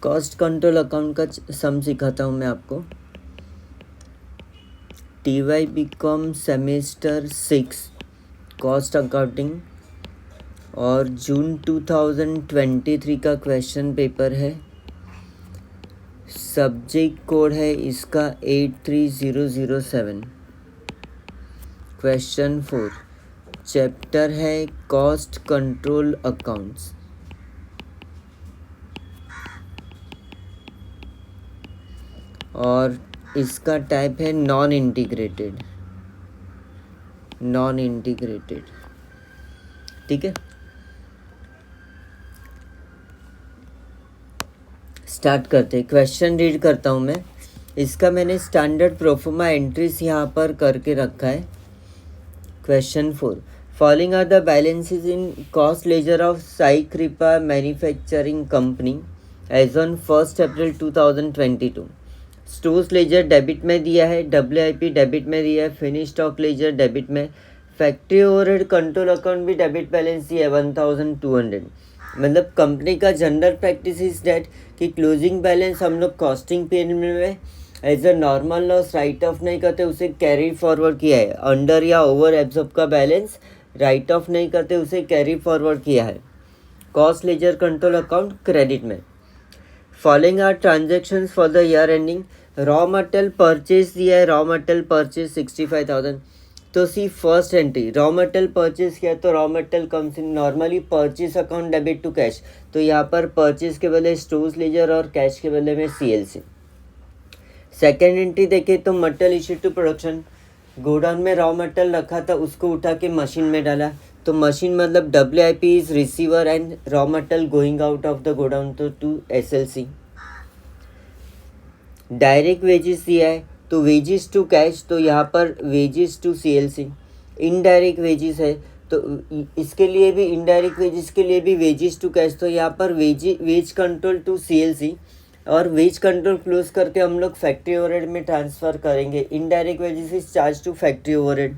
Cost control account का सम सिखाता हूँ मैं आपको। TY BCom semester 6 cost accounting और जून 2023 का क्वेश्चन पेपर है। सब्जेक्ट कोड है इसका 83007। क्वेश्चन 4 चैप्टर है कॉस्ट कंट्रोल अकाउंट्स। और इसका टाइप है नॉन इंटीग्रेटेड। ठीक है, स्टार्ट करते हैं। क्वेश्चन रीड करता हूँ मैं। इसका मैंने स्टैंडर्ड प्रोफोमा एंट्रीज यहाँ पर करके रखा है। Question 4 following are the balances in cost ledger of Sai Kripa manufacturing company as on 1 April 2022। Stores ledger debit में दिया है, WIP डेबिट में दिया है, फिनिश स्टॉक लेजर डेबिट में, फैक्ट्री ओवरहेड कंट्रोल अकाउंट भी डेबिट बैलेंस दिया है 1200। मतलब कंपनी का जनरल प्रैक्टिस इज डेट कि क्लोजिंग बैलेंस हम लोग कॉस्टिंग पीरियड में as a normal loss write off नहीं करते, उसे कैरी फॉरवर्ड किया है। अंडर या ओवर एब्जॉर्ब का बैलेंस राइट ऑफ नहीं करते, उसे कैरी फॉरवर्ड किया है cost ledger control account credit में। Following are transactions for the year ending. Raw material purchase दिया है, रॉ मटेरियल परचेज 65,000। तो see first entry raw material purchase किया तो raw material comes in normally purchase account debit to cash. तो यहाँ पर purchase के बदले स्टोर्स लेजर और कैश के बदले में CLC। सेकेंड एंट्री देखें तो material issue to production. Godown में रॉ मटेरियल रखा था, उसको उठा के मशीन में डाला। तो मशीन मतलब WIP is receiver and raw material going out of the godown तो टू SLC। डायरेक्ट वेजेस दिया है तो वेजेस टू कैश, तो यहाँ पर wages to CLC। Indirect wages है तो इसके लिए भी इनडायरेक्ट वेजेस के लिए भी वेजेस टू कैश, तो यहाँ पर वेज कंट्रोल टू CLC। और वेज कंट्रोल क्लोज करके हम लोग फैक्ट्री ओवरहेड में ट्रांसफ़र करेंगे। Indirect wages is charge to factory overhead.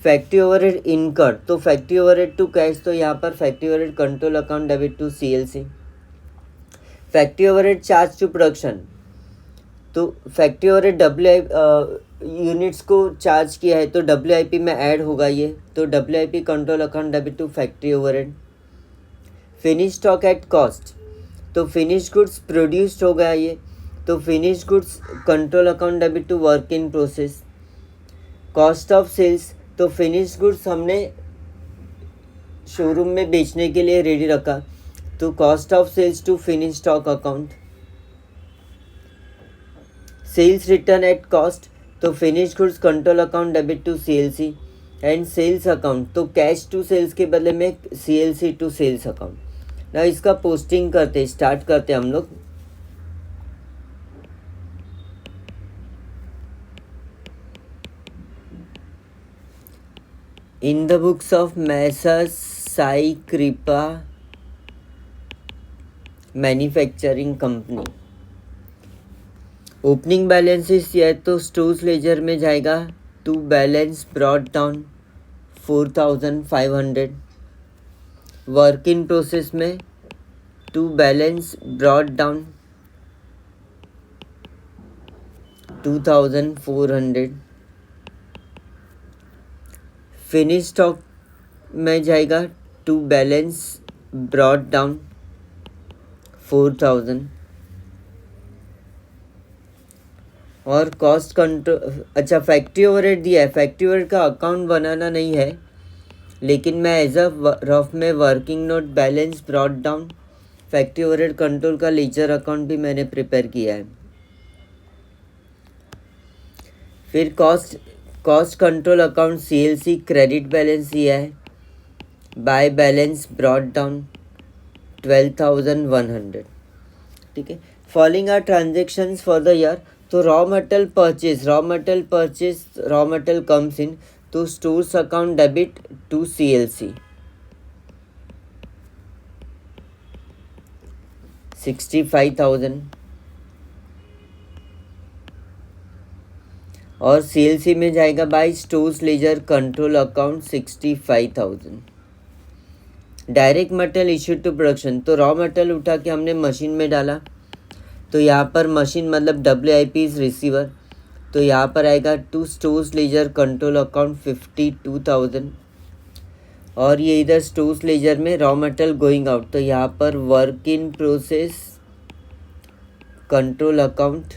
Factory overhead incurred तो फैक्ट्री ओवरहेड टू कैश, तो यहाँ पर factory overhead control account debit to CLC। Factory overhead charge to production तो फैक्ट्री ओवरहेड यूनिट्स को charge किया है तो WIP में ऐड होगा ये, तो WIP control account debit to factory overhead. Finish stock at cost तो फिनिश गुड्स प्रोड्यूस्ड हो गया ये, तो finish goods control account debit to work in process. Cost of sales तो फिनिश गुड्स हमने शोरूम में बेचने के लिए रेडी रखा, तो cost of sales to finish stock account. Sales return at cost तो finish goods control account debit to CLC। And sales account तो कैश टू सेल्स के बदले में CLC टू सेल्स अकाउंट। ना इसका पोस्टिंग करते स्टार्ट करते हम लोग। In the books of Messrs Sai Kripa manufacturing company opening balances है तो स्टोर्स लेजर में जाएगा to balance brought down 4,500। Work in process में to balance brought down 2,400। Finish stock में जाएगा टू बैलेंस ब्रॉट डाउन 4,000। और कॉस्ट कंट्रोल अच्छा फैक्ट्री ओवरहेड दिया है। फैक्ट्री ओवरहेड का अकाउंट बनाना नहीं है, लेकिन मैं एज अ रफ में working note balance brought down factory overhead control का लेजर अकाउंट भी मैंने प्रिपेयर किया है। फिर cost control account CLC credit balance दिया है। By balance brought down 12,100। ठीक है, following are transactions for the year तो raw material purchase raw material comes in तो stores account debit to CLC 65,000। और CLC में जाएगा by stores ledger control account 65,000। Direct material issued to production, तो raw मटेरियल उठा के हमने मशीन में डाला, तो यहाँ पर मशीन मतलब WIP इज रिसीवर, तो यहाँ पर आएगा to stores ledger control account 52,000, और ये इधर स्टोर्स लेजर में रॉ मटेरियल गोइंग आउट, तो यहाँ पर work in process control account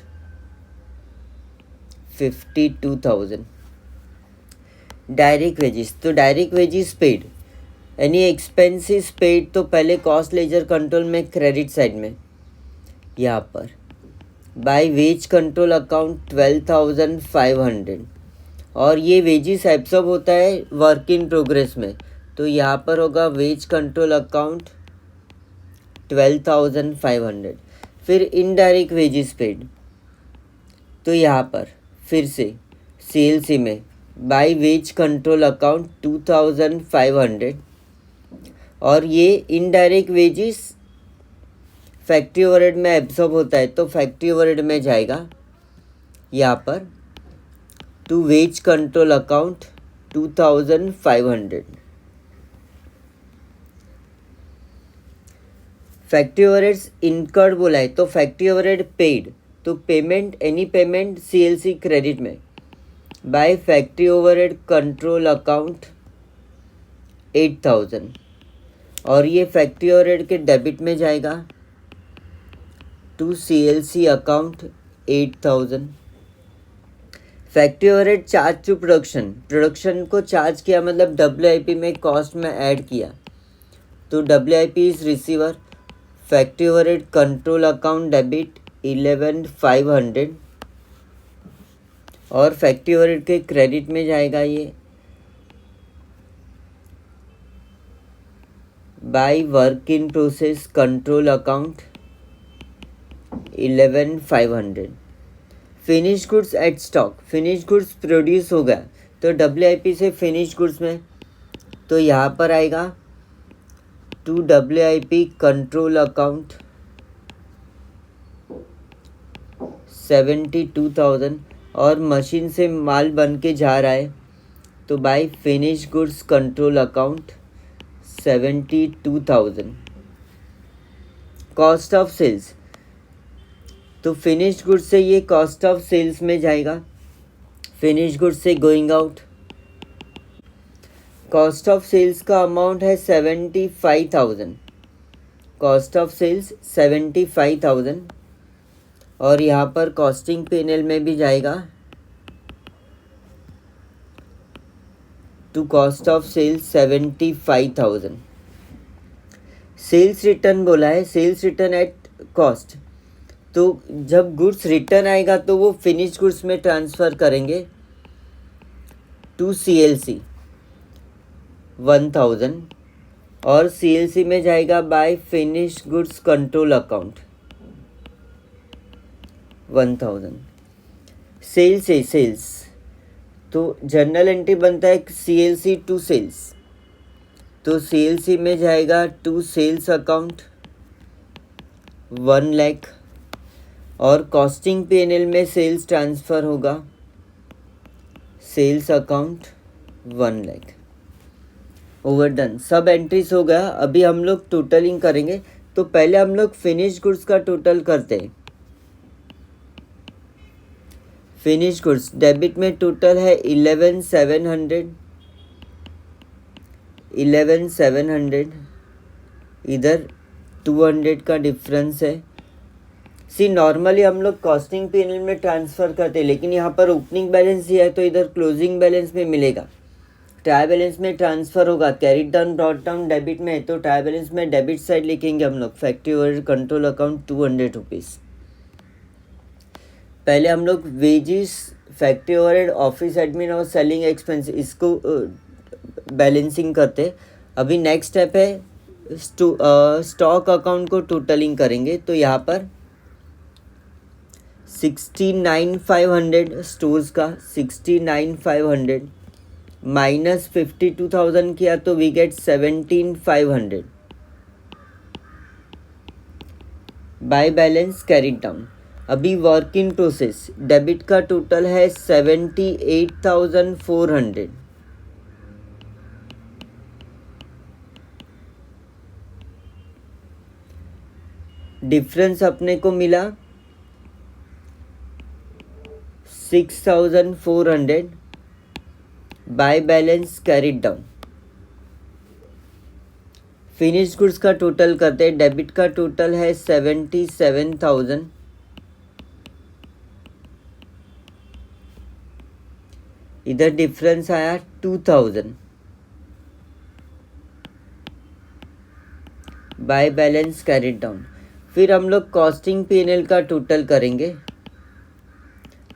52,000। Direct wages, तो direct wages paid, any expenses paid, तो पहले कॉस्ट लेजर कंट्रोल में क्रेडिट साइड में यहाँ पर बाय वेज कंट्रोल अकाउंट 12,500, और ये वेजिस एब्सॉर्ब होता है वर्क इन प्रोग्रेस में, तो यहाँ पर होगा वेज कंट्रोल अकाउंट 12,500। फिर इनडायरेक्ट वेजिस पेड, तो यहाँ पर फिर से CLC में बाय वेज कंट्रोल अकाउंट 2,500, और ये इनडायरेक्ट वेजिस फैक्ट्री ओवरहेड में एब्सॉर्ब होता है, तो फैक्ट्री ओवरहेड में जाएगा यहाँ पर to wage control account 2,500। Factory overheads incurred बोला है, तो फैक्ट्री ओवरहेड पेड, तो payment any payment CLC credit में by factory overhead control account 8,000, और ये फैक्ट्री ओवरहेड के डेबिट में जाएगा to CLC account 8,000। Factory overhead charge to production, production को चार्ज किया मतलब WIP में कॉस्ट में ऐड किया, तो WIP is receiver, factory overhead control account debit 11,500, और फैक्ट्री ओवरहेड के क्रेडिट में जाएगा ये by work in process control account 11,500। Finish goods at stock, finish goods produce हो गया तो WIP से फिनिश गुड्स में, तो यहाँ पर आएगा टू WIP कंट्रोल अकाउंट 72,000, और मशीन से माल बन के जा रहा है तो by finish goods control account 72,000। Cost of sales, तो फिनिश गुड्स से ये कॉस्ट ऑफ सेल्स में जाएगा, फिनिश गुड्स से going out. Cost of sales का अमाउंट है 75,000, कॉस्ट ऑफ सेल्स 75,000, और यहाँ पर कॉस्टिंग P&L में भी जाएगा to cost of sales 75,000। Sales return बोला है, सेल्स रिटर्न एट कॉस्ट, तो जब गुड्स रिटर्न आएगा तो वो फिनिश गुड्स में ट्रांसफ़र करेंगे टू CLC 1,000, और CLC में जाएगा by finish goods control account 1,000। Sales है सेल्स, तो जर्नल एंट्री बनता है CLC टू सेल्स, तो CLC में जाएगा टू सेल्स अकाउंट 1 लाख, और कॉस्टिंग P&L में सेल्स ट्रांसफ़र होगा सेल्स अकाउंट 1 लाख। ओवरडन, सब एंट्रीज हो गया। अभी हम लोग टोटलिंग करेंगे, तो पहले हम लोग फिनिश गुड्स का टोटल करते हैं। फिनिश गुड्स डेबिट में टोटल है 11,700, इधर 200 का डिफरेंस है। सी नॉर्मली हम लोग कॉस्टिंग P&L में ट्रांसफ़र करते हैं, लेकिन यहाँ पर ओपनिंग बैलेंस ही है तो इधर क्लोजिंग बैलेंस में मिलेगा, ट्राई बैलेंस में ट्रांसफ़र होगा। Carried down brought down debit में है तो ट्राई बैलेंस में डेबिट साइड लिखेंगे हम लोग, factory overhead control account 200 rupees. पहले हम लोग wages, factory overhead, office admin और सेलिंग एक्सपेंस इसको बैलेंसिंग करते। अभी नेक्स्ट स्टेप है स्टॉक अकाउंट को टोटलिंग करेंगे, तो यहाँ पर 69,500 स्टोर्स का 69,500 माइनस 52,000 किया तो we get 17,500 by balance carried down. अभी वर्क इन प्रोसेस डेबिट का टोटल है 78,400, डिफरेंस अपने को मिला 6,400 by balance carried down. Finish goods का टोटल करते हैं। डेबिट का टोटल है 77,000, इधर डिफरेंस आया 2,000 बाय बैलेंस कैरिड डाउन। फिर हम लोग कॉस्टिंग पीएनएल का टोटल करेंगे,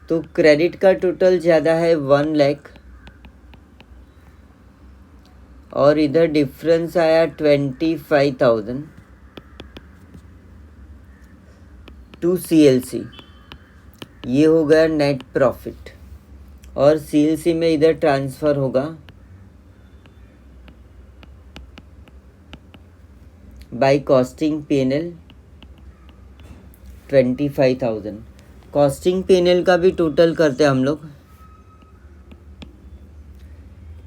तो क्रेडिट का टोटल ज़्यादा है 1 लाख और इधर डिफरेंस आया 25,000 टू CLC। ये हो गया नेट प्रॉफिट और CLC में इधर ट्रांसफ़र होगा by costing PNL 25,000। Costing PNL का भी टोटल करते हैं हम लोग।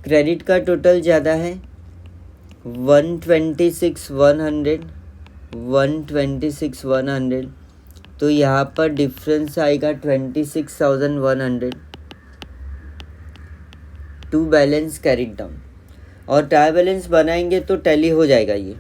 क्रेडिट का टोटल ज़्यादा है 126,100, तो यहाँ पर डिफरेंस आएगा 26,100 टू बैलेंस कैरिड डाउन। और ट्राई बैलेंस बनाएंगे तो टैली हो जाएगा ये।